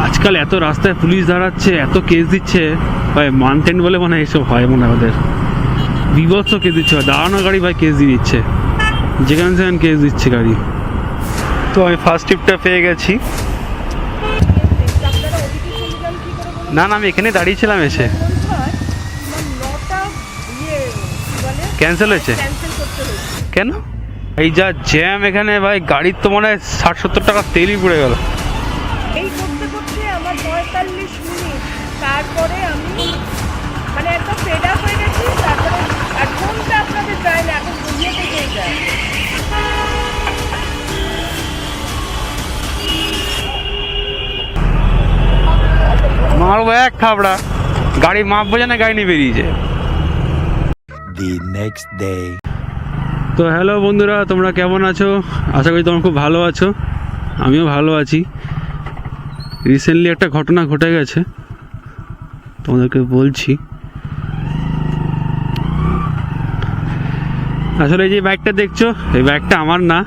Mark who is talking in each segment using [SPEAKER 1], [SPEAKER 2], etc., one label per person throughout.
[SPEAKER 1] আজকাল এত রাস্তায় পুলিশ দাঁড়াচ্ছে, এত কেস দিচ্ছে ভাই, মান্থ এন্ড বলে মনে হয় এসব হয় মনে হয় ওদের। বিভৎস কেস দিচ্ছে, দাঁড়ানো গাড়ি ভাই কেস দিয়ে দিচ্ছে, যেখানে সেখানে কেস দিচ্ছে গাড়ি। তো আমি ফার্স্ট ট্রিপটা পেয়ে গেছি। না না, আমি এখানে দাঁড়িয়েছিলাম, এসে ক্যান্সেল হয়েছে। কেন? এই যা জ্যাম এখানে ভাই, গাড়ির তো মনে হয় 60-70 টাকা তেলই পড়ে গেল।
[SPEAKER 2] এই করতে করতে আমার 45 মিনিট, তারপরে আমি মানে একদম ফেড আপ হয়ে গেছি। তারপরে 1 ঘন্টা আপনাদের যায় না, এখন বুঝিয়ে থেকেই যায়।
[SPEAKER 1] মারবো এক খাবড়া, গাড়ি মাপ বোঝে না, গাড়ি নিয়ে বেরিয়েছে।
[SPEAKER 3] The next day.
[SPEAKER 1] তো হ্যালো বন্ধুরা, তোমরা কেমন আছো? আশা করি তোমরা খুব ভালো আছো, আমিও ভালো আছি। রিসেন্টলি একটা ঘটনা ঘটে গেছে, তোমাদেরকে বলছি। আসলে এই যে বাইকটা দেখছো, এই বাইকটা আমার না,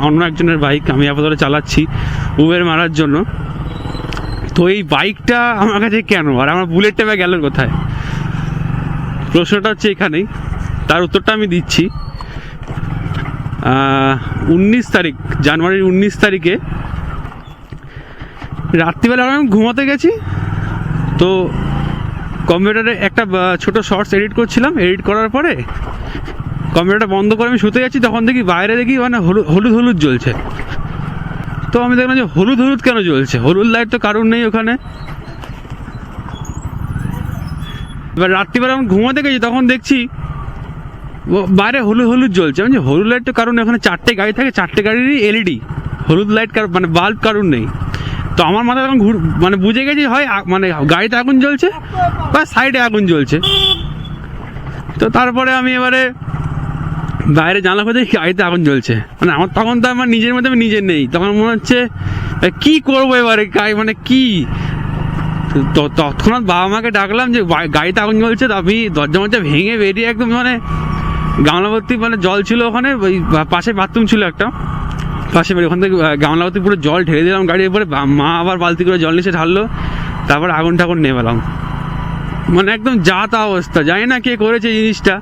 [SPEAKER 1] অন্য একজনের বাইক। আমি আপাতত চালাচ্ছি উবের মারার জন্য। তো এই বাইকটা আমার কাছে কেন, আর আমার বুলেটটা বা গেল কোথায়? প্রশ্নটা হচ্ছে এখানেই, তার উত্তরটা আমি দিচ্ছি। 19 তারিখ, জানুয়ারির 19 তারিখে রাত্রিবেলা আমি ঘুমাতে গেছি। তো কম্পিউটারে একটা ছোট শর্টস এডিট করছিলাম, এডিট করার পরে কম্পিউটারটা বন্ধ করে আমি শুতে যাচ্ছি, তখন দেখি বাইরে দেখি মানে হলুদ হলুদ জ্বলছে। তো আমি দেখলাম যে হলুদ হলুদ কেন জ্বলছে, হলুদ লাইট তো কারণ নেই ওখানে। এবার রাত্রিবেলা আমি ঘুমাতে গেছি, তখন দেখছি বাইরে হলুদ হলুদ জ্বলছে। মানে হলুদ লাইট তো কারণ, ওখানে 4টে গাড়ি থাকে, 4টে গাড়িরই এলইডি, হলুদ লাইট মানে বাল্ব কারণ নেই। তো আমার মাথায় তখন মানে বুঝে গেছি হয় মানে গাড়িতে আগুন জ্বলছে বা সাইডে আগুন জ্বলছে। তো তারপরে আমি এবারে বাইরে জানলা খুঁজে গাড়িতে আগুন জ্বলছে। মানে আমার তখন তো আমার নিজের মধ্যে আমি নিজের নেই, তখন মনে হচ্ছে কি করবো এবারে, গাড়ি মানে কি। তো তৎক্ষণাৎ বাবা মাকে ডাকলাম যে গাড়িতে আগুন জ্বলছে। তো আমি দরজা মধ্যে ভেঙে বেরিয়ে একদম মানে গামলা ভর্তি মানে জল ছিল ওখানে, ওই পাশে বাথরুম ছিল একটা পাশে বাড়ি, ওখান থেকে গামলা ভর্তি পুরো জল ঢেলে দিলাম গাড়ির উপরে। মা আবার বালতি করে জল নিচে ঢাললো, তারপর আগুন ঠাকুন নেমেলাম। মানে একদম যা তা অবস্থা, জানি না কে করেছে জিনিসটা।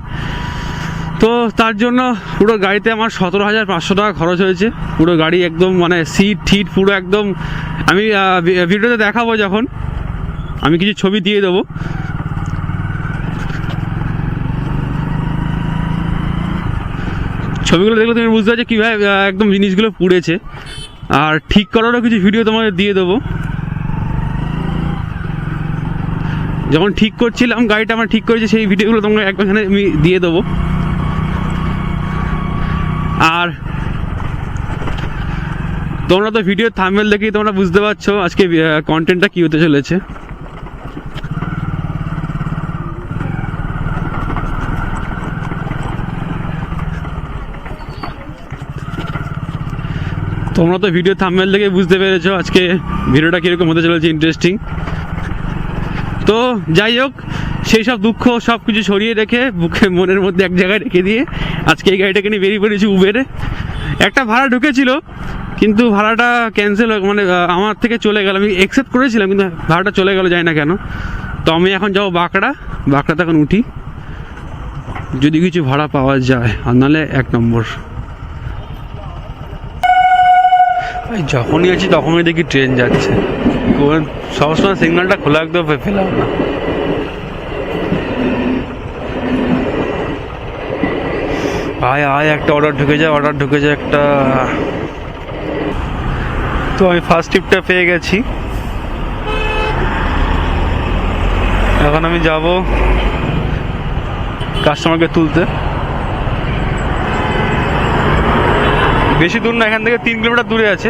[SPEAKER 1] তো তার জন্য পুরো গাড়িতে আমার 17,500 টাকা খরচ হয়েছে। পুরো গাড়ি একদম মানে সিট ঠিট পুরো একদম, আমি ভিডিওতে দেখাবো যখন, আমি কিছু ছবি দিয়ে দেবো। ছবিগুলো দেখলে তুমি বুঝতে পারছো কীভাবে একদম জিনিসগুলো পুড়েছে। আর ঠিক করারও কিছু ভিডিও তোমাদের দিয়ে দেবো। যখন ঠিক করছিলাম গাড়িটা আমার ঠিক করেছে, সেই ভিডিওগুলো তোমাকে একবার এখানে আমি দিয়ে দেবো। আর তোমরা তো ভিডিও থাম্বনেল দেখেই তোমরা বুঝতে পারছো আজকে কন্টেন্টটা কী হতে চলেছে। তোমরা তো ভিডিও থাম্বনেল দেখে বুঝতে পেরেছো আজকে ভিডিওটা কীরকম হতে চলেছে, ইন্টারেস্টিং। তো যাই হোক, সেই সব দুঃখ সব কিছু সরিয়ে রেখে বুকে মনের মধ্যে এক জায়গায় রেখে দিয়ে আজকে এই গাড়িটাকে নিয়ে বেরিয়ে পড়েছি উবেরে। একটা ভাড়া ঢুকেছিল, কিন্তু ভাড়াটা ক্যান্সেল, মানে আমার থেকে চলে গেল। আমি অ্যাকসেপ্ট করেছিলাম, কিন্তু ভাড়াটা চলে গেল, জানি না কেন। তো আমি এখন যাবো বাঁকড়াতে এখন উঠি, যদি কিছু ভাড়া পাওয়া যায়, আর নাহলে 1 নম্বর। যখনই আছি তখনই দেখি ট্রেন যাচ্ছে, সবসময় সিগন্যালটা খোলা একদম পেলাম না। আয় একটা অর্ডার ঢুকে যায় একটা। তো আমি ফার্স্ট ট্রিপটা পেয়ে গেছি, এখন আমি যাব কাস্টমারকে তুলতে। বেশি দূর না, এখান থেকে 3 কিলোমিটার দূরে আছে।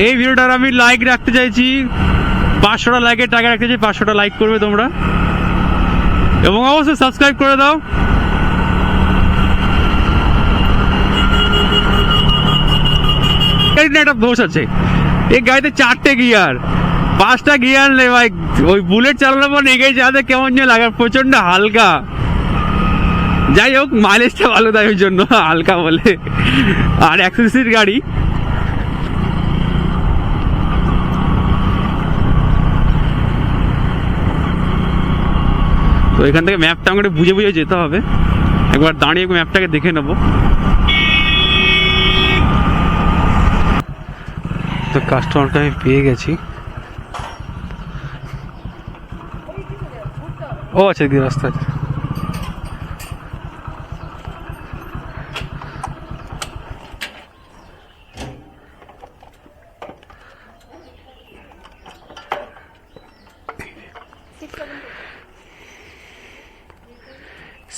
[SPEAKER 1] এই ভিডিওটার আমি লাইক রাখতে চাইছি, 500টা লাইকের টাকা রাখতে চাই। 500টা লাইক করবে তোমরা, এবং অবশ্যই সাবস্ক্রাইব করে দাও। একটা দোষ আছে, এই গাড়িতে 4টে গিয়ার, 5টা গিয়ার নেই ভাই, ওই বুলেট চালানোর পর এগিয়ে যাতে কেমন যেন লাগে, প্রচন্ড হালকা। যাই হোক, মাইলেজটা ভালো দেয় ওই জন্য হালকা বলে। আর 100 গাড়ি। তো এখান থেকে ম্যাপটা আমাকে বুঝে বুঝে যেতে হবে, একবার দাঁড়িয়ে ম্যাপটাকে দেখে নেবো। তো কাস্টমারকে আমি পেয়ে গেছি। ও আচ্ছা, কি রাস্তা আছে।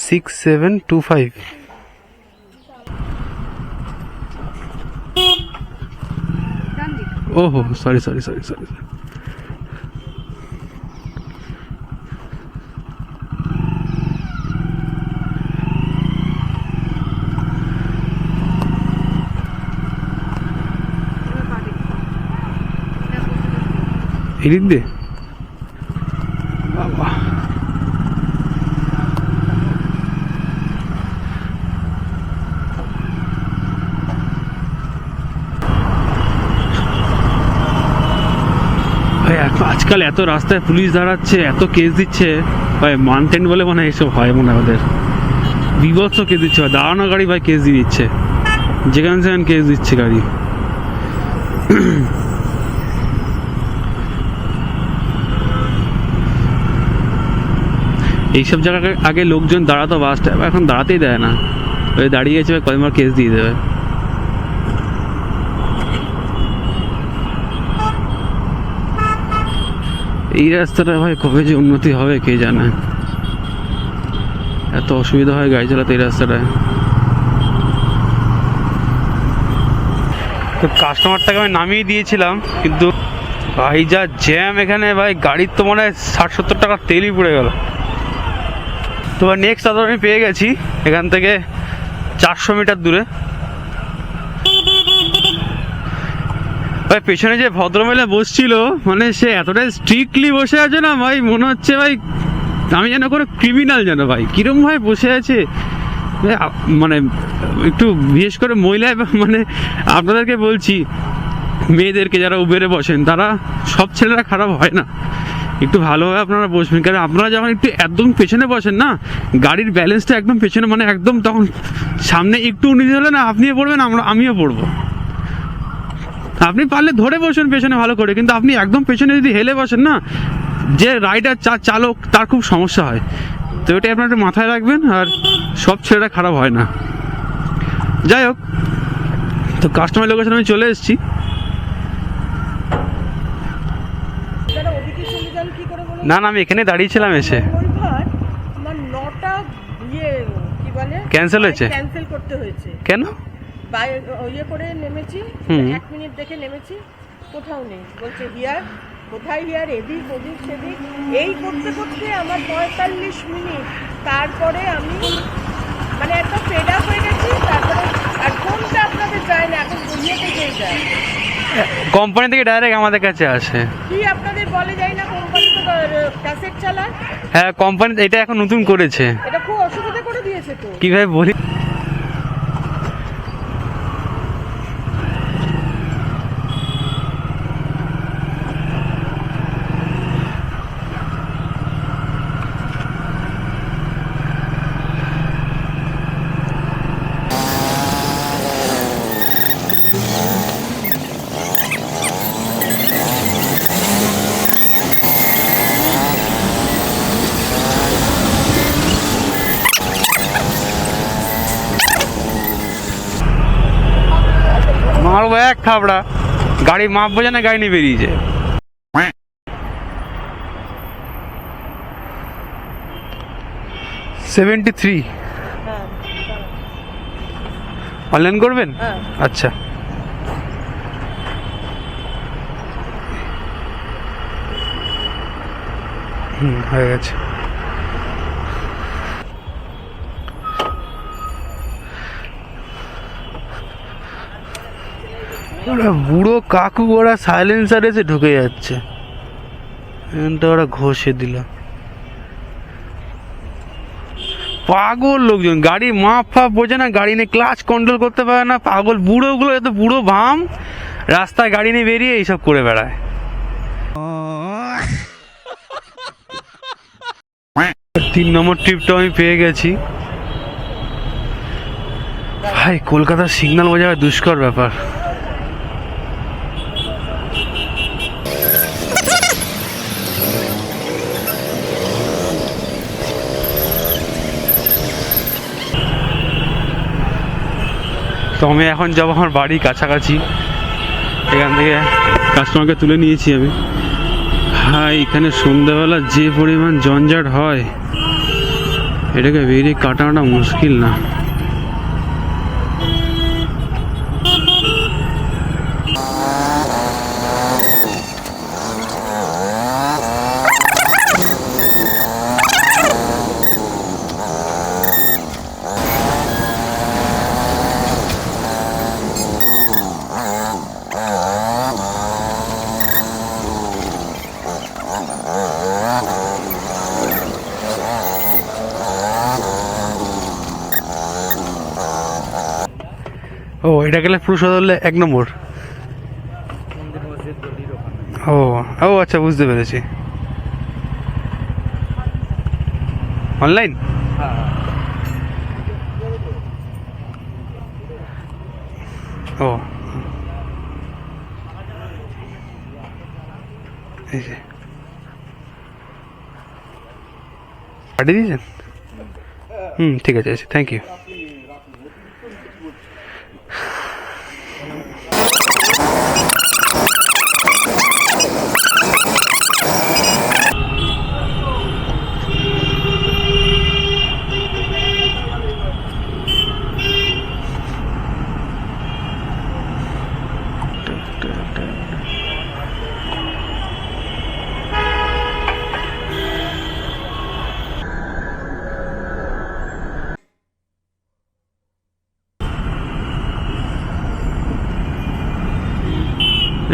[SPEAKER 1] Six 725। ওহো, সরি। এদিক দিয়ে বাবা, আজকাল এত রাস্তায় পুলিশ দাঁড়াচ্ছে, এত কেস দিচ্ছে ভাই, মানতেন বলে মনে হয় এসব হয়, মনে হয় ওদের বিভৎস কেস দিচ্ছে। দাঁড়ানো গাড়ি ভাই কেস দিয়ে দিচ্ছে, যেখানে সেখানে কেস দিচ্ছে গাড়ি। এইসব জায়গায় আগে লোকজন দাঁড়াতো বাসটা, এখন দাঁড়াতেই দেয় না, ওই দাঁড়িয়ে গেছে কয়েকবার কেস দিয়ে দেবে। এই রাস্তাটা ভাই কবে যে উন্নতি হবে কে জানে, এত অসুবিধা হয় গাড়ি চালাতে এই রাস্তাটায়। তো কাস্টমারটাকে আমি নামিয়ে দিয়েছিলাম, কিন্তু ভাই যা জ্যাম এখানে ভাই, গাড়ির তো মনে হয় 60-70 টাকা তেলই পড়ে গেল। তো নেক্সট আদার আমি পেয়ে গেছি এখান থেকে 400 মিটার দূরে। ভাই পেছনে যে ভদ্রমহিলা বসছিল, মানে সে এতটাই স্ট্রিক্টলি বসে আছে না ভাই, মনে হচ্ছে ভাই আমি যেন কোনো ক্রিমিনাল যেন ভাই, কিরম ভাই বসে আছে। মানে একটু বিশেষ করে মহিলা, মানে আপনাদেরকে বলছি, মেয়েদেরকে যারা উবেরে বসেন, তারা সব ছেলেরা খারাপ হয় না, একটু ভালোভাবে আপনারা বসবেন। কারণ আপনারা যখন একটু একদম পেছনে বসেন না, গাড়ির ব্যালেন্সটা একদম পেছনে, মানে একদম তখন সামনে একটু উন্নতি হলে না আপনিও পড়বেন, আমিও পড়বো। আপনি পারলে ধরে বসেন পেছনে ভালো করে, কিন্তু আপনি একদম পেছনে যদি হেলে বসেন না, যে রাইডার চালক তার খুব সমস্যা হয়। তো এটাই আপনার একটু মাথায় রাখবেন, আর সব ছেলেরা খারাপ হয় না। যাই হোক, তো কাস্টমার লোকেশন আমি চলে এসেছি। না আমি এখানে দাঁড়িয়েছিলাম এসে।
[SPEAKER 2] আমার 9টা
[SPEAKER 1] ক্যান্সেল হয়েছে?
[SPEAKER 2] ক্যান্সেল করতে হয়েছে।
[SPEAKER 1] কেন?
[SPEAKER 2] ইয়ে করে নেমেছি, 1 মিনিট দেখে নেমেছি, কোথাও নেই। বলছে হিয়ার, কোথায় হিয়ার, এদিক ওদিক সেদিক, এই করতে করতে আমার 45 মিনিট। তারপরে আমি মানে একটা ফেড আপ হয়ে গেছি। তারপরে আর ফোনটা আপনাদের যায় না, এখন গড়িয়ে থেকেই যায়।
[SPEAKER 1] কোম্পানি থেকে ডাইরেক্ট আমাদের কাছে আসে।
[SPEAKER 2] কি আপনাদের বলে যায় না, কোম্পানি তো ক্যাসেট চালায়।
[SPEAKER 1] হ্যাঁ, কোম্পানি এটা এখন নতুন করেছে।
[SPEAKER 2] এটা খুব অসুবিধা করে দিয়েছে। তো
[SPEAKER 1] কিভাবে বলি, মারবো এক থাবড়া, গাড়ি মাপ বোঝে না, গাড়ি নিয়ে বেরিয়েছে। $73 অনলাইন করবেন? আচ্ছা, হয়ে গেছে। ওরা বুড়ো কাকু, ওরা সাইলেন্সার এসে ঢুকে যাচ্ছে। এখানটা ওরা ঘষে দিল। পাগল লোকজন, গাড়ি মাপ ফাপ বোঝে না, গাড়ি নিয়ে ক্লাচ কন্ট্রোল করতে পারে না, পাগল বুড়োগুলো, এত বুড়ো ভাম রাস্তায় গাড়ি নিয়ে বেরিয়ে এইসব করে বেড়ায়। 3 নম্বর ট্রিপটা আমি পেয়ে গেছি। ভাই কলকাতার সিগন্যাল বোঝা দুষ্কর ব্যাপার। তো আমি এখন যাবো আমার বাড়ির কাছাকাছি, এখান থেকে কাস্টমারকে তুলে নিয়েছি আমি। ভাই এখানে সন্ধ্যাবেলা যে পরিমাণ জঞ্জাট হয়, এটাকে বেরিয়ে কাটানোটা মুশকিল না। ও এটা গেলে পুরুষ ধরলে 1 নম্বর। ও ও আচ্ছা, বুঝতে পেরেছি। অনলাইন? ও এই যে পাঠিয়ে দিয়েছেন? ঠিক আছে, থ্যাংক ইউ।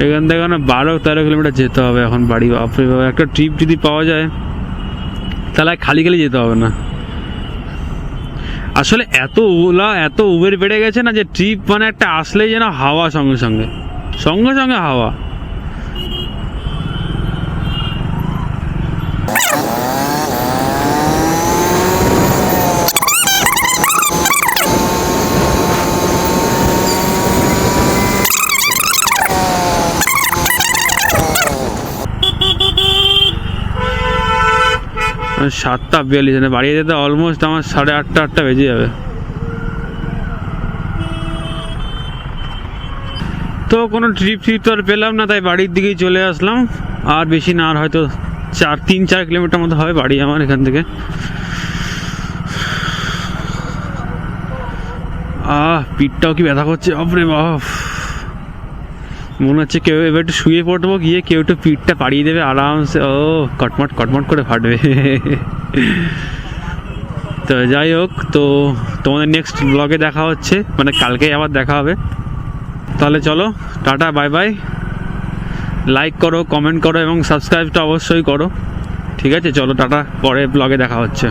[SPEAKER 1] এখান থেকে 12-13 কিলোমিটার যেতে হবে এখন বাড়ি। বাপরে বাবা, একটা ট্রিপ যদি পাওয়া যায় তাহলে খালি খালি যেতে হবে না। আসলে এত ওলা এত উবের বেড়ে গেছে না, যে ট্রিপ মানে একটা আসলেই যেন হাওয়া সঙ্গে সঙ্গে হাওয়া। মানে 7:42, বাড়ি যেতে অলমোস্ট আমার 8:30 বেজে যাবে। তো কোনো ট্রিপ তো আর পেলাম না, তাই বাড়ির দিকেই চলে আসলাম। আর বেশি না, আর হয়তো 3-4 কিলোমিটার মতো হবে বাড়ি আমার এখান থেকে। পিঠটাও কি ব্যথা করছে, বাপরে বাপ। মনে হচ্ছে কেউ এবার একটু শুয়ে পড়বো, গিয়ে কেউ একটু পিঠটা পাড়িয়ে দেবে আরামসে, ও কটমট করে ফাটবে। তো যাই হোক, তো তোমাদের নেক্সট ব্লগে দেখা হচ্ছে, মানে কালকেই আবার দেখা হবে। তাহলে চলো, টাটা, বাই বাই। লাইক করো, কমেন্ট করো এবং সাবস্ক্রাইবটা অবশ্যই করো। ঠিক আছে, চলো টাটা, পরে ব্লগে দেখা হচ্ছে।